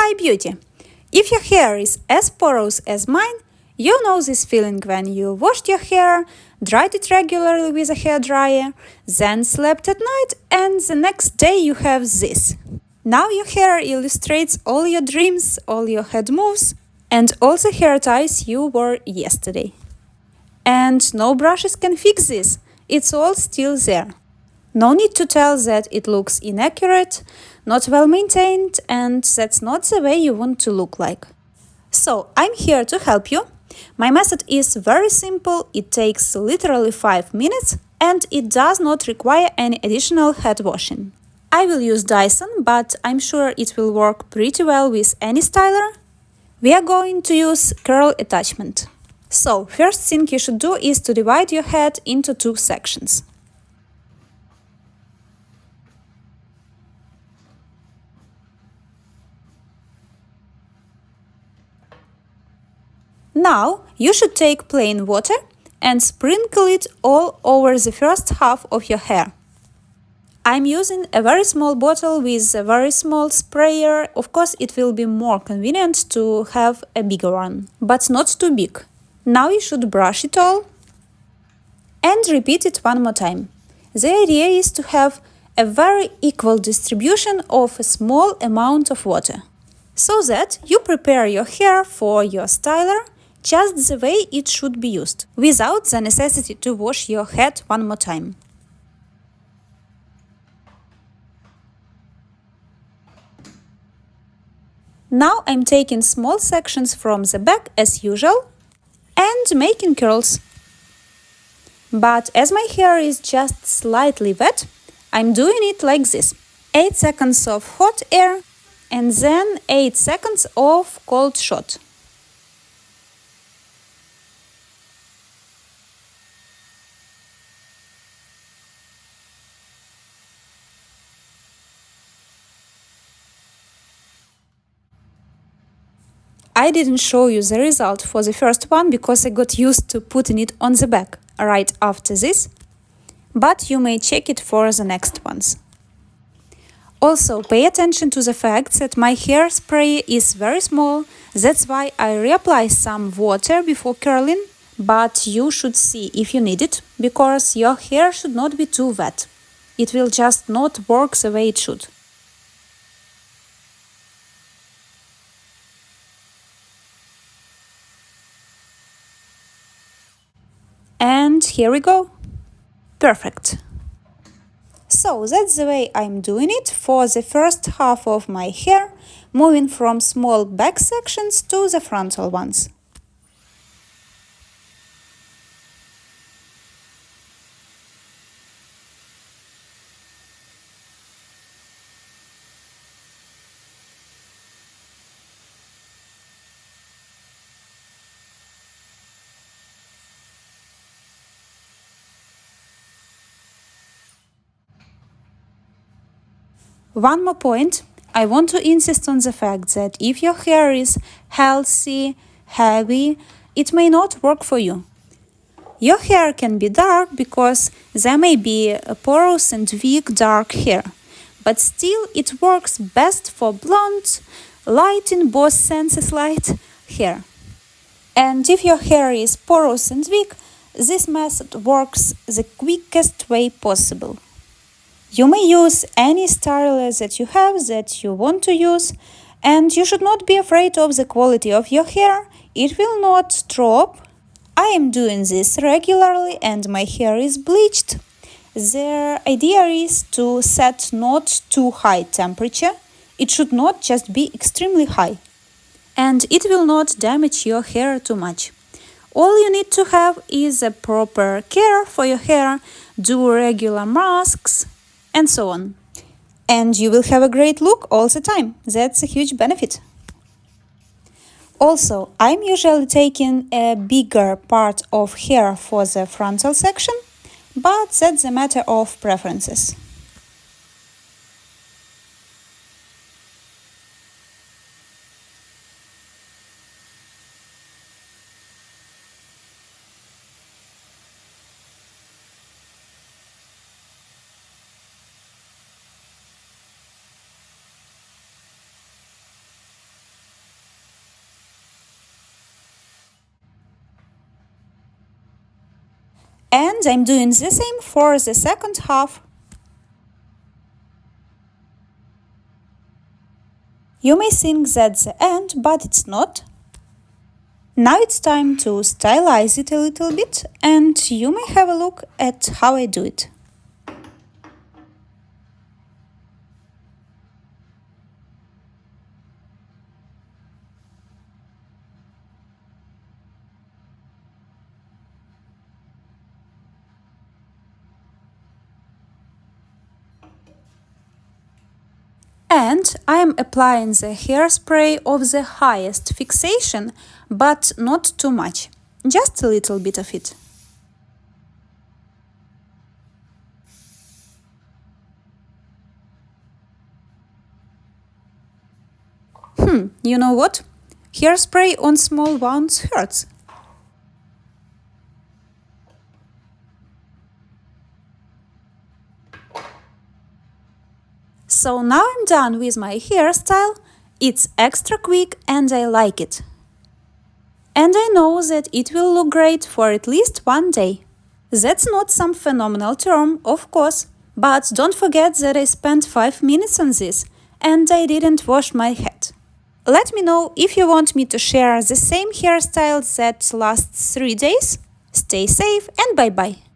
Hi beauty! If your hair is as porous as mine, you know this feeling when you washed your hair, dried it regularly with a hairdryer, then slept at night and the next day you have this. Now your hair illustrates all your dreams, all your head moves, and all the hair ties you wore yesterday. And no brushes can fix this, it's all still there. No need to tell that it looks inaccurate, not well maintained, and that's not the way you want to look like. So, I'm here to help you. My method is very simple, it takes literally 5 minutes, and it does not require any additional head washing. I will use Dyson, but I'm sure it will work pretty well with any styler. We are going to use curl attachment. So, first thing you should do is to divide your head into 2 sections. Now, you should take plain water and sprinkle it all over the first half of your hair. I'm using a very small bottle with a very small sprayer. Of course, it will be more convenient to have a bigger one, but not too big. Now you should brush it all and repeat it one more time. The idea is to have a very equal distribution of a small amount of water, so that you prepare your hair for your styler just the way it should be used, without the necessity to wash your head one more time. Now I'm taking small sections from the back as usual and making curls. But as my hair is just slightly wet, I'm doing it like this. 8 seconds of hot air and then 8 seconds of cold shot. I didn't show you the result for the first one because I got used to putting it on the back right after this, but you may check it for the next ones. Also, pay attention to the fact that my hairspray is very small, that's why I reapply some water before curling, but you should see if you need it, because your hair should not be too wet. It will just not work the way it should. And here we go. Perfect. So that's the way I'm doing it for the first half of my hair, moving from small back sections to the frontal ones. One more point, I want to insist on the fact that if your hair is healthy, heavy, it may not work for you. Your hair can be dark because there may be a porous and weak dark hair, but still it works best for blonde, light in both senses light hair. And if your hair is porous and weak, this method works the quickest way possible. You may use any styler that you have that you want to use, and you should not be afraid of the quality of your hair, it will not drop. I am doing this regularly and my hair is bleached. The idea is to set not too high temperature, it should not just be extremely high, and it will not damage your hair too much. All you need to have is a proper care for your hair, do regular masks, and so on. And you will have a great look all the time. That's a huge benefit. Also, I'm usually taking a bigger part of hair for the frontal section, but that's a matter of preferences. And I'm doing the same for the second half. You may think that's the end, but it's not. Now it's time to stylize it a little bit, and you may have a look at how I do it. And I am applying the hairspray of the highest fixation, but not too much, just a little bit of it. You know what? Hairspray on small wounds hurts. So now I'm done with my hairstyle. It's extra quick and I like it. And I know that it will look great for at least one day. That's not some phenomenal term, of course, but don't forget that I spent 5 minutes on this and I didn't wash my head. Let me know if you want me to share the same hairstyle that lasts 3 days. Stay safe and bye-bye.